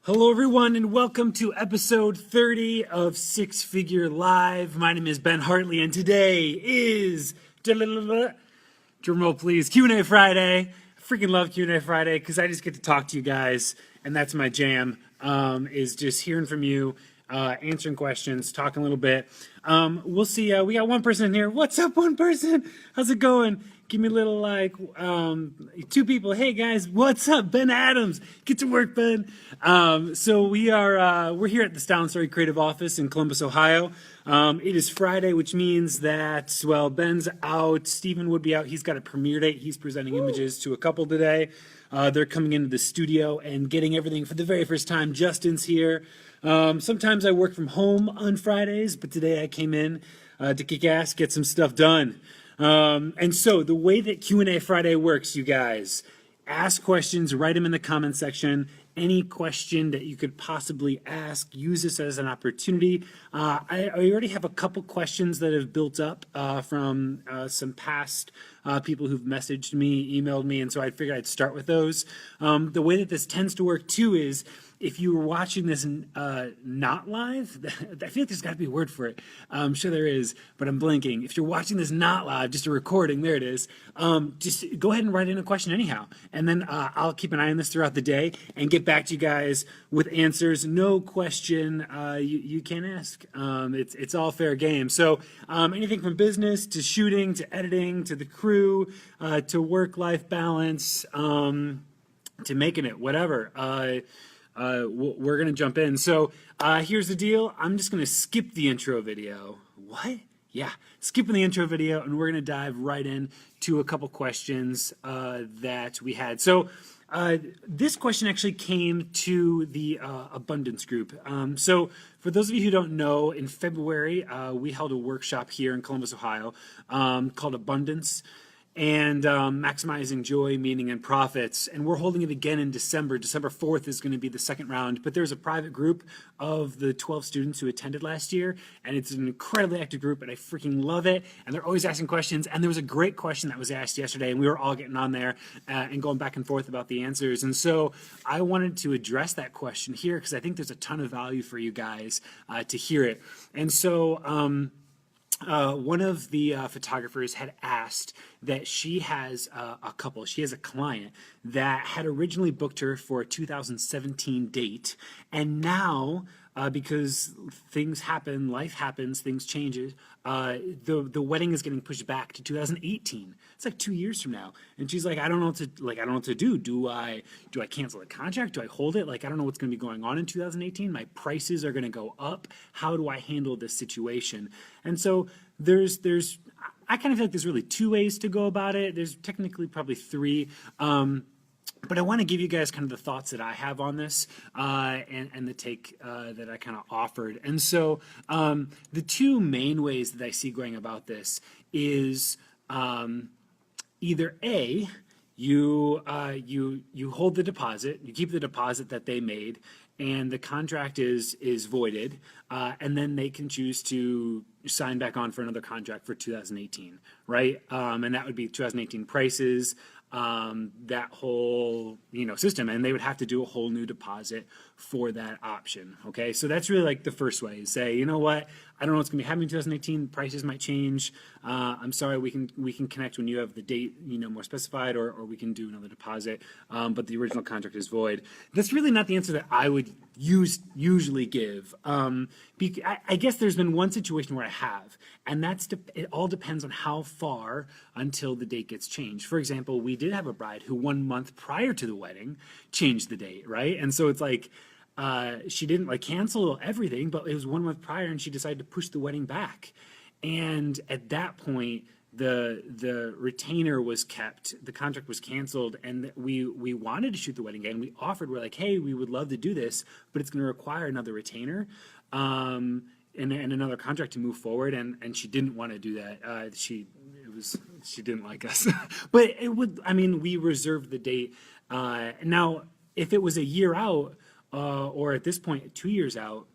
Hello, everyone, and welcome to episode 30 of Six Figure Live. My name is Ben Hartley, and today is, drumroll please, Q&A Friday. I freaking love Q&A Friday because I just get to talk to you guys, and that's my jam, is just hearing from you, answering questions, talking a little bit. We'll see. We got one person in here. What's up, one person? How's it going? Give me a little two people. Hey guys, what's up? Ben Adams. Get to work, Ben. So we're here at the Style and Story Creative Office in Columbus, Ohio. It is Friday, which means that, well, Ben's out. Steven would be out. He's got a premiere date. He's presenting images to a couple today. They're coming into the studio and getting everything for the very first time. Justin's here. Sometimes I work from home on Fridays, but today I came in to kick ass, get some stuff done. And so the way that Q&A Friday works, you guys, ask questions, write them in the comment section. Any question that you could possibly ask, use this as an opportunity. I already have a couple questions that have built up from some past people who've messaged me, emailed me, and so I figured I'd start with those. The way that this tends to work too is if you were watching this not live, I feel like there's got to be a word for it. I'm sure there is, but I'm blinking. If you're watching this not live, just a recording, there it is, just go ahead and write in a question anyhow. And then I'll keep an eye on this throughout the day and get back to you guys with answers. No question you can't ask. It's all fair game. So anything from business to shooting to editing to the crew to work-life balance to making it, whatever. We're going to jump in. So here's the deal. I'm just going to skip the intro video. What? Yeah, skipping the intro video, and we're going to dive right in to a couple questions that we had. So this question actually came to the Abundance group. So for those of you who don't know, in February, we held a workshop here in Columbus, Ohio, called Abundance and Maximizing Joy, Meaning, and Profits. And we're holding it again in December. December 4th is going to be the second round. But there's a private group of the 12 students who attended last year. And it's an incredibly active group, and I freaking love it. And they're always asking questions. And there was a great question that was asked yesterday, and we were all getting on there and going back and forth about the answers. And so I wanted to address that question here because I think there's a ton of value for you guys to hear it. And so one of the photographers had asked that she has she has a client that had originally booked her for a 2017 date, and now because things happen, life happens, things changes, the wedding is getting pushed back to 2018. It's like 2 years from now, and she's like, I don't know what to do. Do I cancel the contract? Do I hold it? Like, I don't know what's going to be going on in 2018. My prices are going to go up. How do I handle this situation? And so I kind of feel like there's really two ways to go about it. There's technically probably three. But I want to give you guys kind of the thoughts that I have on this and the take that I kind of offered. And so the two main ways that I see going about this is either A, you hold the deposit, you keep the deposit that they made, and the contract is voided, and then they can choose to sign back on for another contract for 2018, right? And that would be 2018 prices, that whole system, and they would have to do a whole new deposit for that option. Okay, so that's really like the first way is say, you know what, I don't know what's gonna be happening in 2018. Prices might change. I'm sorry, we can connect when you have the date more specified, or we can do another deposit. But the original contract is void. That's really not the answer that I would usually give. I guess there's been one situation where I have, and it all depends on how far until the date gets changed. For example, we did have a bride who 1 month prior to the wedding changed the date, right? And so it's like she didn't cancel everything, but it was 1 month prior, and she decided to push the wedding back. And at that point, the retainer was kept, the contract was canceled, and we wanted to shoot the wedding again. We offered, we're like, hey, we would love to do this, but it's going to require another retainer and another contract to move forward. And she didn't want to do that. She didn't like us, but we reserved the date. Now, if it was a year out, or at this point 2 years out,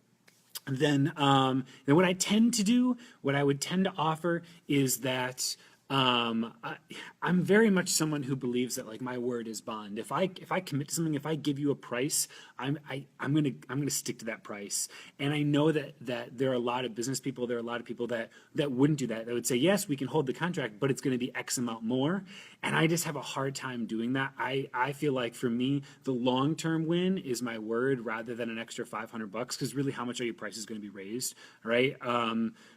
then what I would tend to offer is that I'm very much someone who believes that like my word is bond. If I commit to something, if I give you a price, I'm gonna stick to that price. And I know that there are a lot of business people, there are a lot of people that wouldn't do that. They would say, yes, we can hold the contract, but it's going to be X amount more. And I just have a hard time doing that. I feel like for me, the long term win is my word rather than an extra $500, because really, how much are your prices going to be raised, right?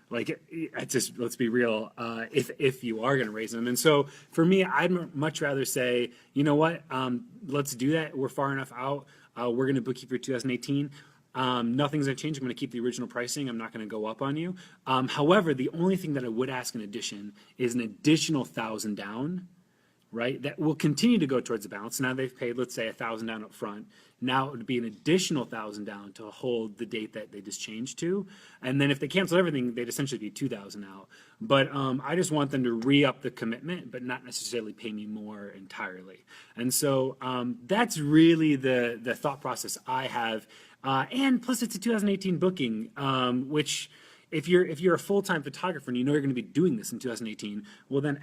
Like it's just, let's be real, if you are going to raise them. And so for me, I'd much rather say, you know what, let's do that. We're far enough out. We're going to book you for 2018. Nothing's going to change. I'm going to keep the original pricing. I'm not going to go up on you. However, the only thing that I would ask in addition is an additional 1,000 down, right? That will continue to go towards the balance. Now they've paid, let's say, 1,000 down up front. Now it would be an additional 1,000 down to hold the date that they just changed to. And then if they cancel everything, they'd essentially be 2,000 out. But I just want them to re-up the commitment, but not necessarily pay me more entirely. And so that's really the thought process I have. And plus, it's a 2018 booking, which if you're a full-time photographer and you know you're going to be doing this in 2018, well then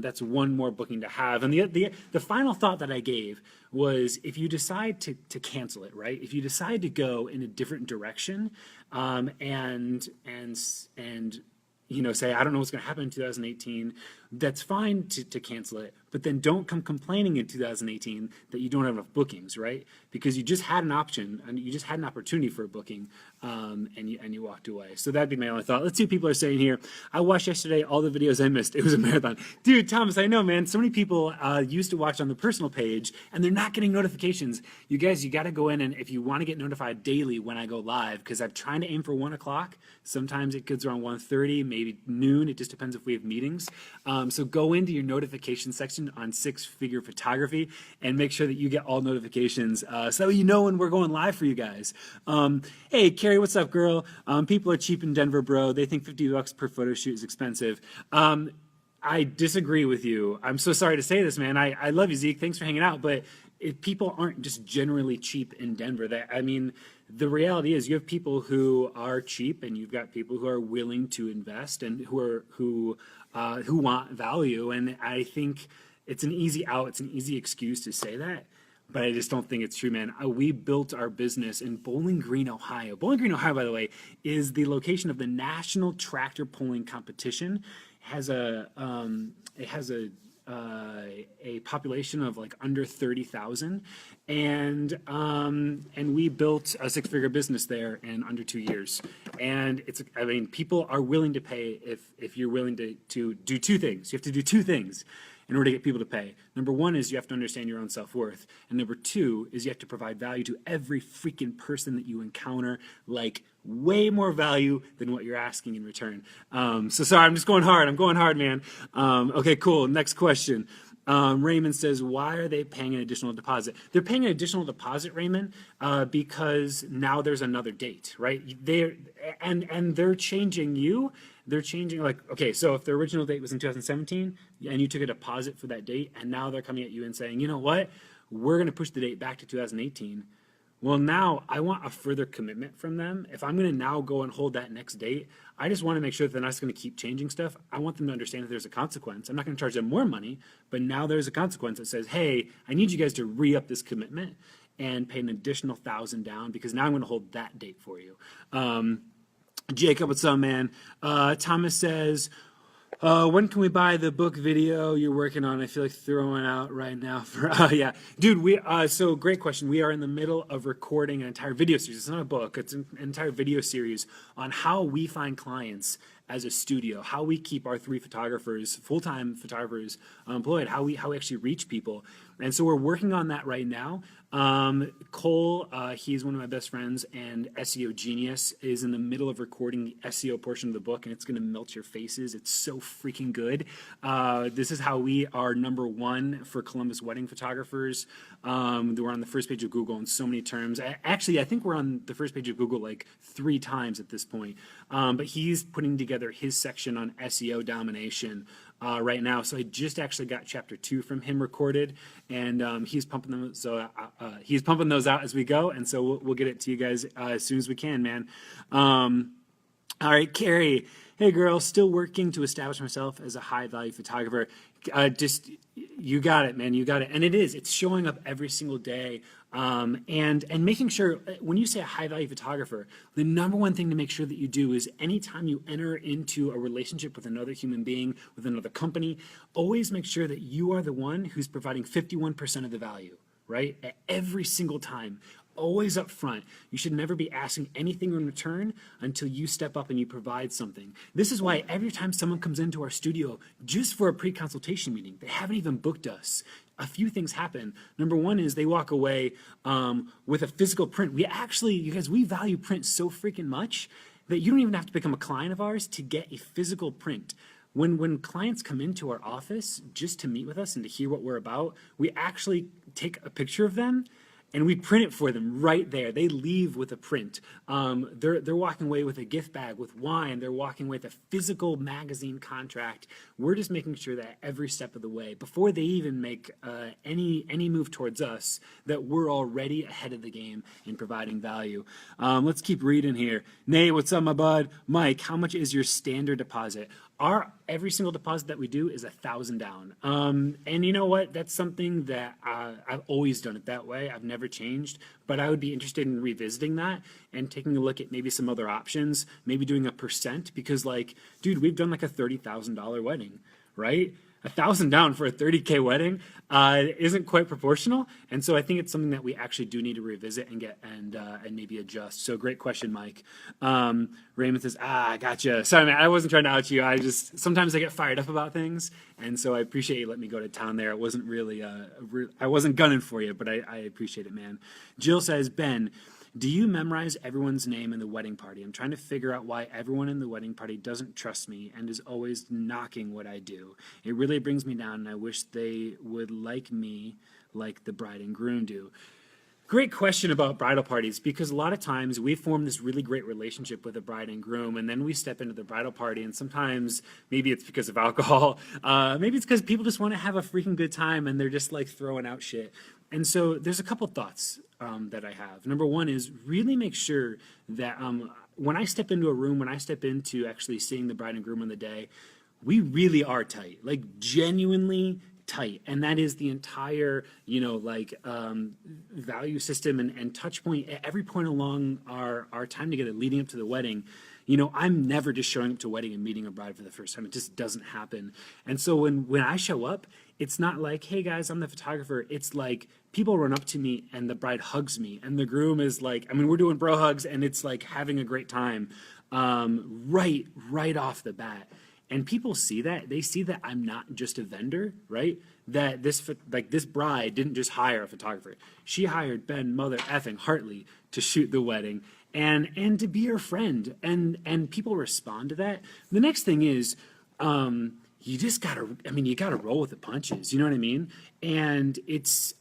that's one more booking to have. And the final thought that I gave was, if you decide to cancel it, right? If you decide to go in a different direction, and say, I don't know what's going to happen in 2018, that's fine to cancel it, but then don't come complaining in 2018 that you don't have enough bookings, right? Because you just had an option, and you just had an opportunity for a booking, and you walked away. So that'd be my only thought. Let's see what people are saying here. I watched yesterday all the videos I missed. It was a marathon. Dude, Thomas, I know, man. So many people used to watch on the personal page, and they're not getting notifications. You guys, you got to go in, and if you want to get notified daily when I go live, because I'm trying to aim for 1 o'clock. Sometimes it gets around 1:30, maybe noon. It just depends if we have meetings. So go into your notification section on Six Figure Photography and make sure that you get all notifications so that you know when we're going live for you guys. Hey, Carrie, what's up, girl? People are cheap in Denver, bro. They think $50 per photo shoot is expensive. I disagree with you. I'm so sorry to say this, man. I love you, Zeke. Thanks for hanging out. But people aren't just generally cheap in Denver. The reality is you have people who are cheap, and you've got people who are willing to invest and who want value. And I think it's an easy out. It's an easy excuse to say that. But I just don't think it's true, man. We built our business in Bowling Green, Ohio. Bowling Green, Ohio, by the way, is the location of the National Tractor Pulling Competition. It has a population of like under 30,000, and we built a six-figure business there in under 2 years. And people are willing to pay if you're willing to do two things. You have to do two things in order to get people to pay. Number one is you have to understand your own self-worth. And number two is you have to provide value to every freaking person that you encounter, like way more value than what you're asking in return. So sorry, I'm just going hard. I'm going hard, man. Okay, cool. Next question. Raymond says, why are they paying an additional deposit? They're paying an additional deposit, Raymond, because now there's another date, right? They're changing you. They're changing, like, okay, so if the original date was in 2017 and you took a deposit for that date, and now they're coming at you and saying, you know what, we're going to push the date back to 2018. Well, now I want a further commitment from them. If I'm going to now go and hold that next date, I just want to make sure that they're not going to keep changing stuff. I want them to understand that there's a consequence. I'm not going to charge them more money, but now there's a consequence that says, hey, I need you guys to re-up this commitment and pay an additional 1,000 down, because now I'm going to hold that date for you. Jacob, what's up, man? Thomas says, when can we buy the book video you're working on? I feel like throwing out right now for, yeah. Dude, so great question. We are in the middle of recording an entire video series. It's not a book, it's an entire video series on how we find clients as a studio, how we keep our 3 photographers, full-time photographers, employed, how we actually reach people. And so we're working on that right now. Cole, he's one of my best friends, and SEO Genius is in the middle of recording the SEO portion of the book, and it's going to melt your faces. It's so freaking good. This is how we are #1 for Columbus wedding photographers. We're on the first page of Google in so many terms. Actually, I think we're on the first page of Google like 3 times at this point. But he's putting together his section on SEO domination right now. So I just actually got chapter 2 from him recorded, and he's pumping them. So he's pumping those out as we go, and so we'll get it to you guys as soon as we can, man. All right, Carrie. Hey girl, still working to establish myself as a high value photographer. Just you got it, man. You got it. And it is. It's showing up every single day. And making sure when you say a high value photographer, the number one thing to make sure that you do is anytime you enter into a relationship with another human being, with another company, always make sure that you are the one who's providing 51% of the value, right? At every single time. Always up front. You should never be asking anything in return until you step up and you provide something. This is why every time someone comes into our studio just for a pre-consultation meeting, they haven't even booked us. A few things happen. Number one is they walk away with a physical print. We actually, you guys, we value print so freaking much that you don't even have to become a client of ours to get a physical print. When clients come into our office just to meet with us and to hear what we're about, we actually take a picture of them and we print it for them right there. They leave with a print. They're walking away with a gift bag with wine. They're walking away with a physical magazine contract. We're just making sure that every step of the way, before they even make any move towards us, that we're already ahead of the game in providing value. Let's keep reading here. Nate, what's up, my bud? Mike, how much is your standard deposit? Every single deposit that we do is $1,000 down. And you know what? That's something that I've always done it that way. I've never changed, but I would be interested in revisiting that and taking a look at maybe some other options, maybe doing a percent, because like, dude, we've done like a $30,000 wedding, right? $1,000 down for a $30K wedding isn't quite proportional, and so I think it's something that we actually do need to revisit and get and maybe adjust. So great question, Mike. Raymond says, I gotcha. Sorry, man, I wasn't trying to out you. Sometimes I get fired up about things, and so I appreciate you letting me go to town there. It wasn't really I wasn't gunning for you, but I appreciate it, man. Jill says, Ben, do you memorize everyone's name in the wedding party? I'm trying to figure out why everyone in the wedding party doesn't trust me and is always knocking what I do. It really brings me down, and I wish they would like me like the bride and groom do. Great question about bridal parties, because a lot of times we form this really great relationship with the bride and groom, and then we step into the bridal party, and sometimes maybe it's because of alcohol, maybe it's because people just want to have a freaking good time and they're just like throwing out shit. And so there's a couple thoughts that I have. Number one is really make sure that when I step into a room, when I step into actually seeing the bride and groom on the day, we really are tight, like genuinely tight. And that is the entire, value system and touch point at every point along our time together leading up to the wedding. I'm never just showing up to a wedding and meeting a bride for the first time. It just doesn't happen. And so when I show up, it's not like, hey guys, I'm the photographer. It's like people run up to me and the bride hugs me and the groom is like, we're doing bro hugs and it's like having a great time right off the bat. And people see that. They see that I'm not just a vendor, right? That this bride didn't just hire a photographer. She hired Ben Mother effing Hartley to shoot the wedding and to be her friend. And people respond to that. The next thing is you just gotta, you gotta roll with the punches. You know what I mean? And it's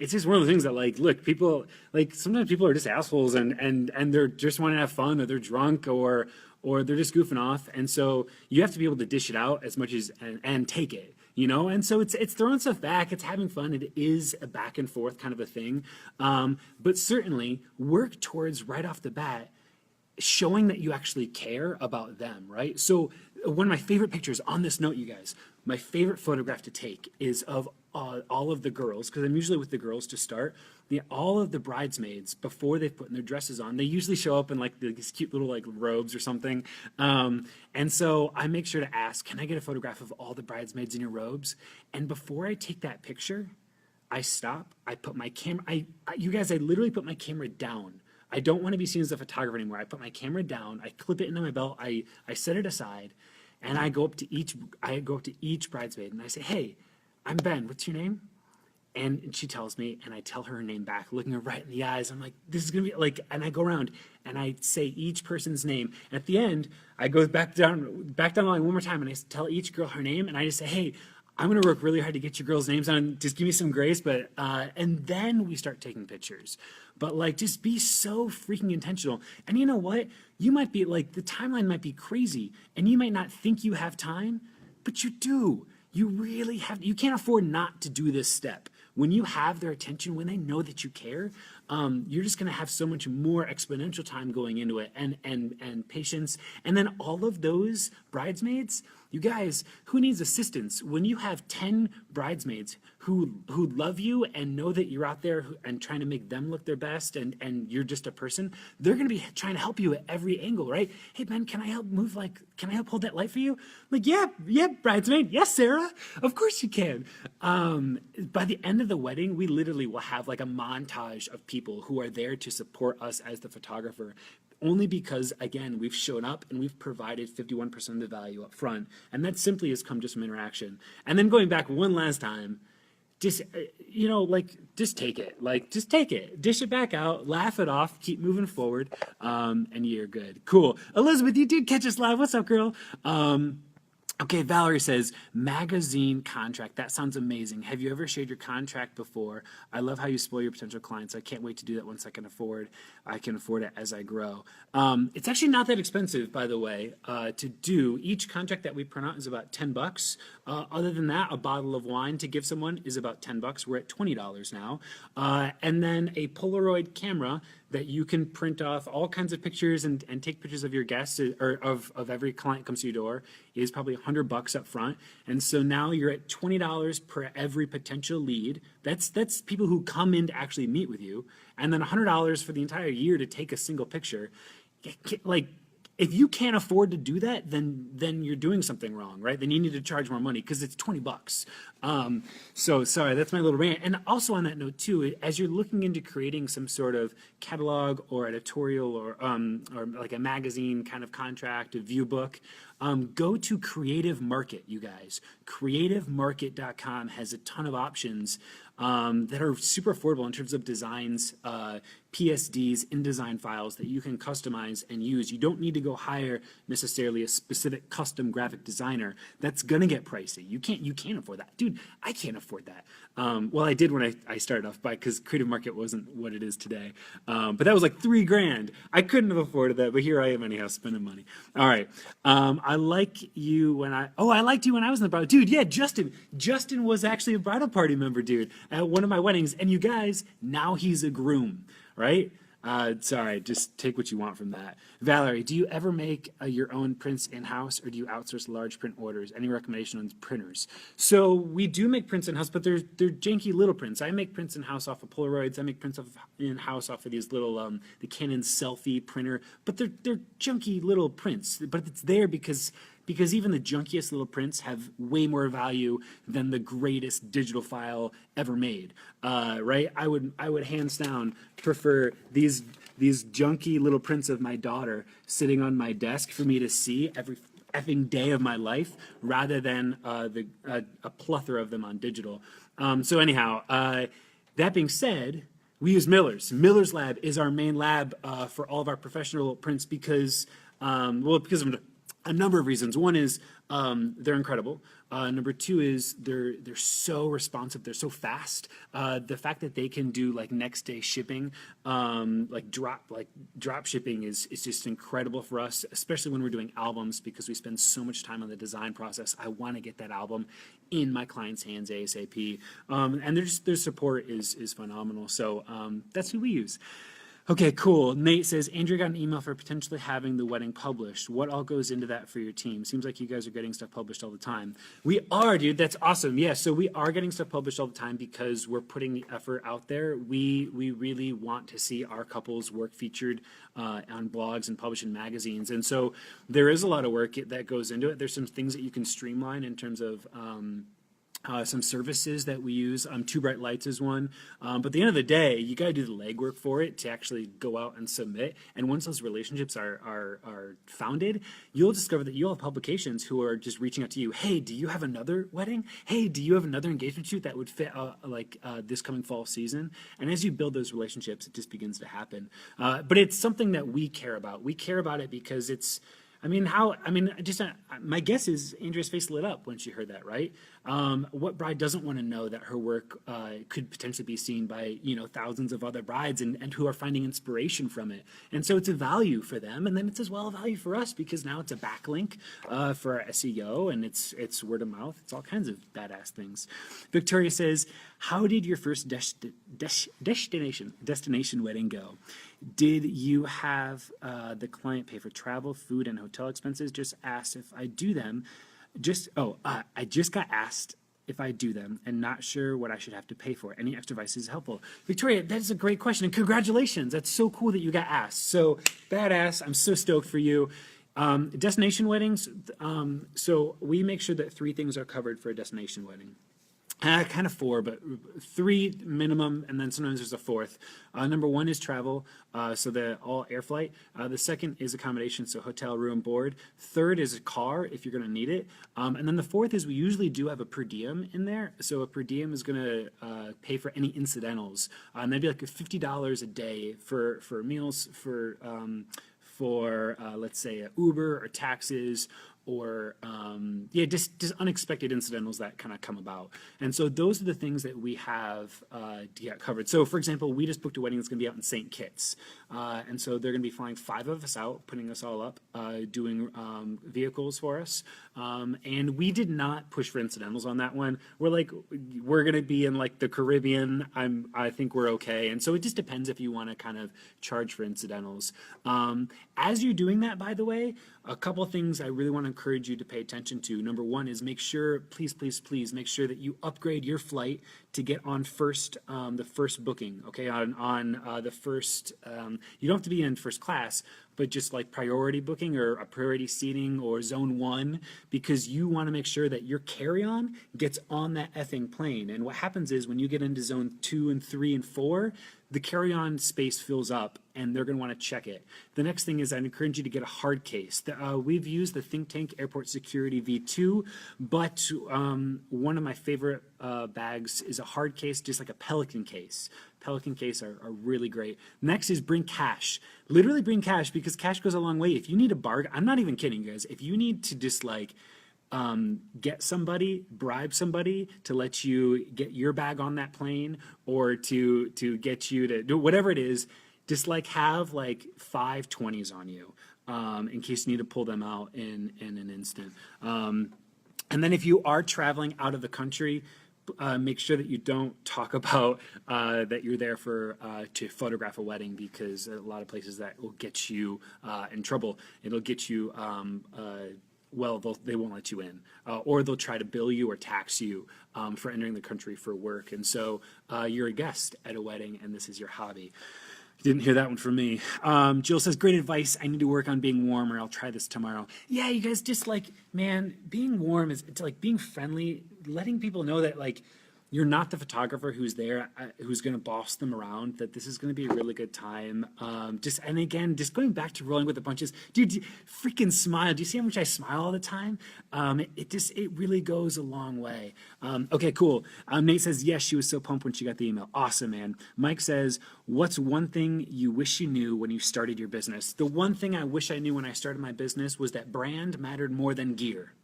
just one of the things that look, people sometimes people are just assholes and they're just want to have fun, or they're drunk, or they're just goofing off, and so you have to be able to dish it out as much as and take it, and so it's throwing stuff back, it's having fun, it is a back and forth kind of a thing, but certainly work towards right off the bat showing that you actually care about them, right? So one of my favorite pictures on this note, you guys, my favorite photograph to take is of all of the girls, because I'm usually with the girls to start. All of the bridesmaids, before they've put their dresses on, they usually show up in these cute little robes or something. And so I make sure to ask, can I get a photograph of all the bridesmaids in your robes? And before I take that picture, I stop, I put my camera, I literally put my camera down. I don't want to be seen as a photographer anymore. I put my camera down, I clip it into my belt, I set it aside, and I go up to each bridesmaid and I say, hey, I'm Ben, what's your name? And she tells me, and I tell her name back, looking her right in the eyes. I'm like, this is going to be and I go around and I say each person's name. And at the end, I go back down the line one more time and I tell each girl her name. And I just say, hey, I'm going to work really hard to get your girls' names on. Just give me some grace. And then we start taking pictures. But just be so freaking intentional. And you know what? You might be the timeline might be crazy and you might not think you have time, but you do. You really have, you can't afford not to do this step. when you have their attention, when they know that you care, you're just going to have so much more exponential time going into it, and patience. And then all of those bridesmaids, you guys, who needs assistance? When you have 10 bridesmaids who love you and know that you're out there and trying to make them look their best, and you're just a person, they're going to be trying to help you at every angle, right? Hey, Ben, can I help hold that light for you? Like, yeah, bridesmaid. Yes, Sarah. Of course you can. By the end of the wedding, we literally will have like a montage of people who are there to support us as the photographer, only because, again, we've shown up and we've provided 51% of the value up front. And that simply has come just from interaction. And then going back one last time, just, just take it. Just take it. Dish it back out, laugh it off, keep moving forward, and you're good. Cool. Elizabeth, you did catch us live. What's up, girl? Okay, Valerie says, magazine contract. That sounds amazing. Have you ever shared your contract before? I love how you spoil your potential clients. I can't wait to do that once I can afford it as I grow. It's actually not that expensive, by the way, to do. Each contract that we print out is about $10. Other than that, a bottle of wine to give someone is about $10. We're at $20 now. And then a Polaroid camera that you can print off all kinds of pictures and take pictures of your guests, or of every client comes to your door, is probably $100 up front. And so now you're at $20 per every potential lead. That's people who come in to actually meet with you. And then $100 for the entire year to take a single picture. Like, if you can't afford to do that, then you're doing something wrong, right? Then you need to charge more money because it's $20. So sorry, that's my little rant. And also on that note too, as you're looking into creating some sort of catalog or editorial or like a magazine kind of contract, a view book, go to Creative Market, you guys. CreativeMarket.com has a ton of options that are super affordable in terms of designs, PSDs, InDesign files that you can customize and use. You don't need to go hire necessarily a specific custom graphic designer. That's gonna get pricey. You can't afford that. Dude, I can't afford that. Well, I did when I started off, because Creative Market wasn't what it is today. But that was like $3,000. I couldn't have afforded that, but here I am anyhow, spending money. All right. I liked you when I was in the bridal. Dude, yeah, Justin was actually a bridal party member, dude, at one of my weddings. And you guys, now he's a groom, right? Sorry, just take what you want from that. Valerie, do you ever make your own prints in-house, or do you outsource large print orders? Any recommendation on printers? So we do make prints in-house, but they're janky little prints. I make prints in-house off of Polaroids. I make prints in-house off of these little, the Canon selfie printer, but they're junky little prints. But it's there because even the junkiest little prints have way more value than the greatest digital file ever made, right? I would hands down prefer these junky little prints of my daughter sitting on my desk for me to see every effing day of my life, rather than a plethora of them on digital. So anyhow, that being said, we use Miller's. Miller's Lab is our main lab for all of our professional prints because of a number of reasons. One is they're incredible. Number two is they're so responsive. They're so fast. The fact that they can do like next day shipping, like drop shipping is just incredible for us, especially when we're doing albums, because we spend so much time on the design process. I want to get that album in my client's hands ASAP. And their support is phenomenal. So that's who we use. Okay, cool. Nate says, Andrea got an email for potentially having the wedding published. What all goes into that for your team? Seems like you guys are getting stuff published all the time. We are, dude. That's awesome. Yeah, so we are getting stuff published all the time because we're putting the effort out there. We really want to see our couples' work featured on blogs and published in magazines. And so there is a lot of work that goes into it. There's some things that you can streamline in terms of some services that we use. Too Bright Lights is one. But at the end of the day, you got to do the legwork for it to actually go out and submit. And once those relationships are founded, you'll discover that you'll have publications who are just reaching out to you. Hey, do you have another wedding? Hey, do you have another engagement shoot that would fit this coming fall season? And as you build those relationships, it just begins to happen. But it's something that we care about. We care about it because my guess is Andrea's face lit up when she heard that, right? What bride doesn't want to know that her work could potentially be seen by thousands of other brides and who are finding inspiration from it? And so it's a value for them, and then it's as well a value for us because now it's a backlink for our SEO, and it's word of mouth. It's all kinds of badass things. Victoria says, "How did your first destination wedding go? Did you have the client pay for travel, food, and hotel expenses? Just asked if I do them. I just got asked if I do them and not sure what I should have to pay for. Any extra advice is helpful." Victoria, that is a great question, and congratulations. That's so cool that you got asked. So badass. I'm so stoked for you. Destination weddings, so we make sure that 3 things are covered for a destination wedding. Kind of 4, but 3 minimum, and then sometimes there's a 4th. Number 1 is travel, so the all air flight. The second is accommodation, so hotel, room, board. Third is a car, if you're going to need it. And then the 4th is we usually do have a per diem in there. So a per diem is going to pay for any incidentals. And that'd be like $50 a day for meals, for let's say Uber or taxes, or just unexpected incidentals that kind of come about. And so those are the things that we have to get covered. So for example, we just booked a wedding that's going to be out in St. Kitts. And so they're going to be flying 5 of us out, putting us all up, doing vehicles for us. And we did not push for incidentals on that one. We're going to be in like the Caribbean. I think we're okay. And so it just depends if you want to kind of charge for incidentals. As you're doing that, by the way, a couple things I really want to encourage you to pay attention to. Number 1 is make sure, please make sure that you upgrade your flight to get on the first booking, okay? On the first, you don't have to be in first class, but just like priority booking or a priority seating or zone 1, because you want to make sure that your carry-on gets on that effing plane. And what happens is when you get into zone 2 and 3 and 4, the carry-on space fills up, and they're going to want to check it. The next thing is I'd encourage you to get a hard case. We've used the Think Tank Airport Security V2, but one of my favorite bags is a hard case, just like a Pelican case. Pelican case are really great. Next is bring cash. Literally bring cash, because cash goes a long way. If you need a bargain, I'm not even kidding, guys. If you need to just bribe somebody to let you get your bag on that plane, or to get you to do whatever it is, just have 5 20s on you in case you need to pull them out in an instant. And then if you are traveling out of the country, make sure that you don't talk about that you're there to photograph a wedding, because a lot of places that will get you in trouble. It'll get you they won't let you in, or they'll try to bill you or tax you for entering the country for work. And so you're a guest at a wedding, and this is your hobby. You didn't hear that one from me. Jill says, great advice. I need to work on being warmer. I'll try this tomorrow. Yeah, you guys, just being warm it's like being friendly, letting people know that you're not the photographer who's there, who's going to boss them around, that this is going to be a really good time. And again, just going back to rolling with the punches. Dude, freaking smile. Do you see how much I smile all the time? It really goes a long way. Okay, cool. Nate says, yes, she was so pumped when she got the email. Awesome, man. Mike says, what's one thing you wish you knew when you started your business? The one thing I wish I knew when I started my business was that brand mattered more than gear.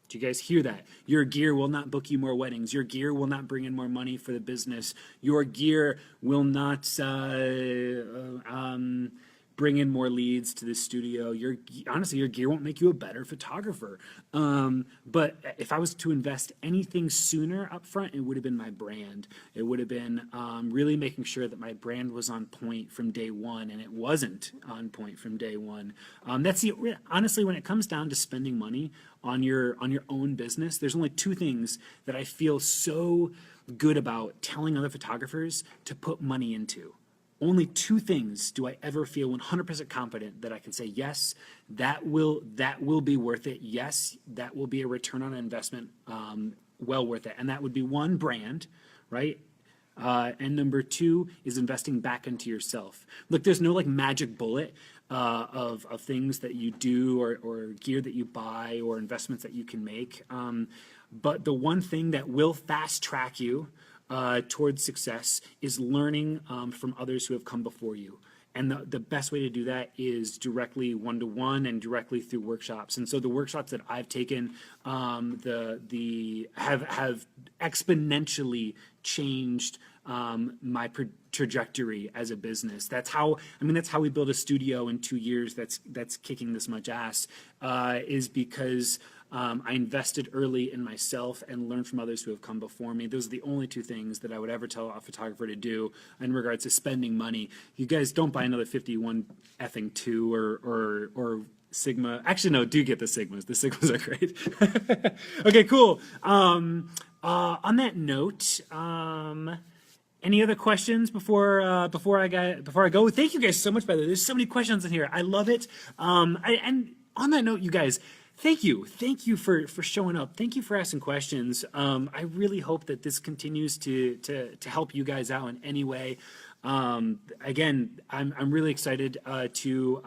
Do you guys hear that? Your gear will not book you more weddings. Your gear will not bring in more money for the business. Your gear will not bring in more leads to the studio. Honestly, your gear won't make you a better photographer. But if I was to invest anything sooner up front, it would have been my brand. It would have been really making sure that my brand was on point from day one, and it wasn't on point from day one. Honestly, when it comes down to spending money on your own business, there's only 2 things that I feel so good about telling other photographers to put money into. Only 2 things do I ever feel 100% confident that I can say, yes, that will be worth it. Yes, that will be a return on investment, well worth it. And that would be 1, brand, right? And number 2 is investing back into yourself. Look, there's no magic bullet of things that you do or gear that you buy or investments that you can make. But the one thing that will fast track you towards success is learning from others who have come before you. And the best way to do that is directly one-to-one and directly through workshops. And so the workshops that I've taken have exponentially changed my trajectory as a business. That's how we build a studio in 2 years that's kicking this much ass, is because I invested early in myself and learned from others who have come before me. Those are the only two things that I would ever tell a photographer to do in regards to spending money. You guys don't buy another 51 effing 2 or Sigma. Actually, no, do get the Sigmas. The Sigmas are great. Okay, cool. On that note, any other questions before I go? Thank you guys so much. By the way, there's so many questions in here. I love it. And on that note, you guys, thank you for showing up. Thank you for asking questions. I really hope that this continues to help you guys out in any way. Again, I'm really excited to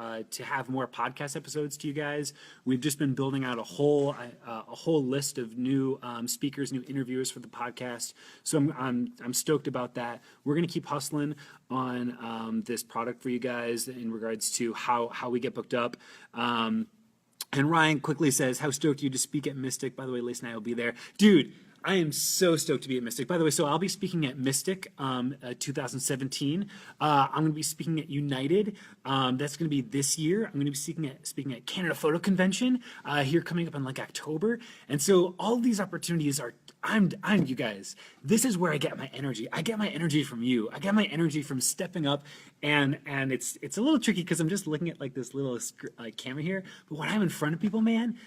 have more podcast episodes to you guys. We've just been building out a whole list of new speakers, new interviewers for the podcast. So I'm stoked about that. We're gonna keep hustling on this product for you guys in regards to how we get booked up. And Ryan quickly says, how stoked are you to speak at Mystic? By the way, Lace and I will be there. Dude, I am so stoked to be at Mystic. By the way, so I'll be speaking at Mystic 2017. I'm going to be speaking at United. That's going to be this year. I'm going to be speaking at Canada Photo Convention here coming up in like October. And so all these opportunities are, I'm you guys, this is where I get my energy. I get my energy from you. I get my energy from stepping up, and it's a little tricky because I'm just looking at like this little camera here. But when I'm in front of people, man,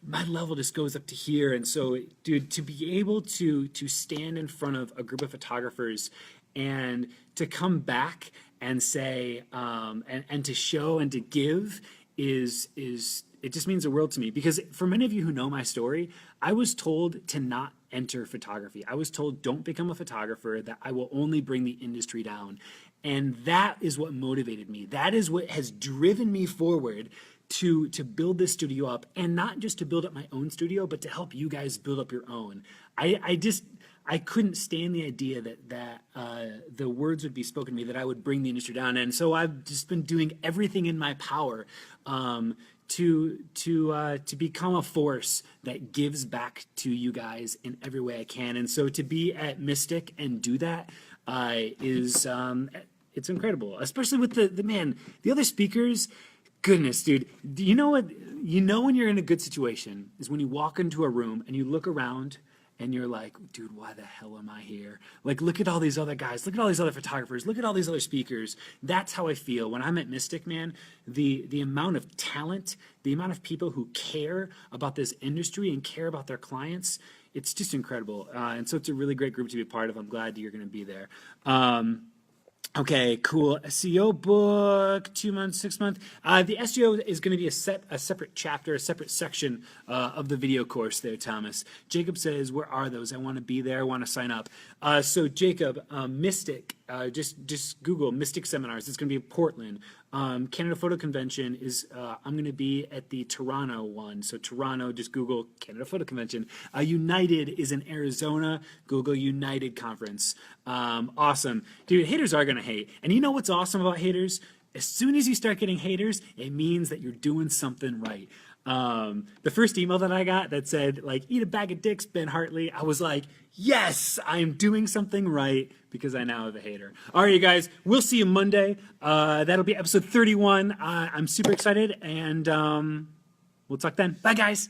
my level just goes up to here. And so, dude, to be able to stand in front of a group of photographers and to come back and say and to show and to give is it just means the world to me. Because for many of you who know my story, I was told to not enter photography. I was told, don't become a photographer, that I will only bring the industry down. And that is what motivated me. That is what has driven me forward to build this studio up, and not just to build up my own studio, but to help you guys build up your own. I couldn't stand the idea that the words would be spoken to me that I would bring the industry down. And so I've just been doing everything in my power to become a force that gives back to you guys in every way I can. And so to be at Mystic and do that is it's incredible, especially with the other speakers. Goodness, dude, do you know what? You know when you're in a good situation is when you walk into a room and you look around and you're like, dude, why the hell am I here? Like, look at all these other guys, look at all these other photographers, look at all these other speakers. That's how I feel when I'm at Mystic, man. The amount of talent, the amount of people who care about this industry and care about their clients, it's just incredible. And so it's a really great group to be a part of. I'm glad you're going to be there. Okay, cool. SEO book, 2 months, 6 months. The SEO is going to be a separate chapter, a separate section of the video course there, Thomas. Jacob says, where are those? I want to be there. I want to sign up. So Jacob, Mystic, just Google Mystic Seminars. It's going to be in Portland. Canada Photo Convention is, I'm going to be at the Toronto one. So Toronto, just Google Canada Photo Convention. United is in Arizona. Google United Conference. Awesome. Dude, haters are going to hate. And you know what's awesome about haters? As soon as you start getting haters, it means that you're doing something right. The first email that I got that said, like, eat a bag of dicks, Ben Hartley, I was like, yes, I am doing something right because I now have a hater. All right, you guys, we'll see you Monday. That'll be episode 31. I'm super excited, and we'll talk then. Bye, guys.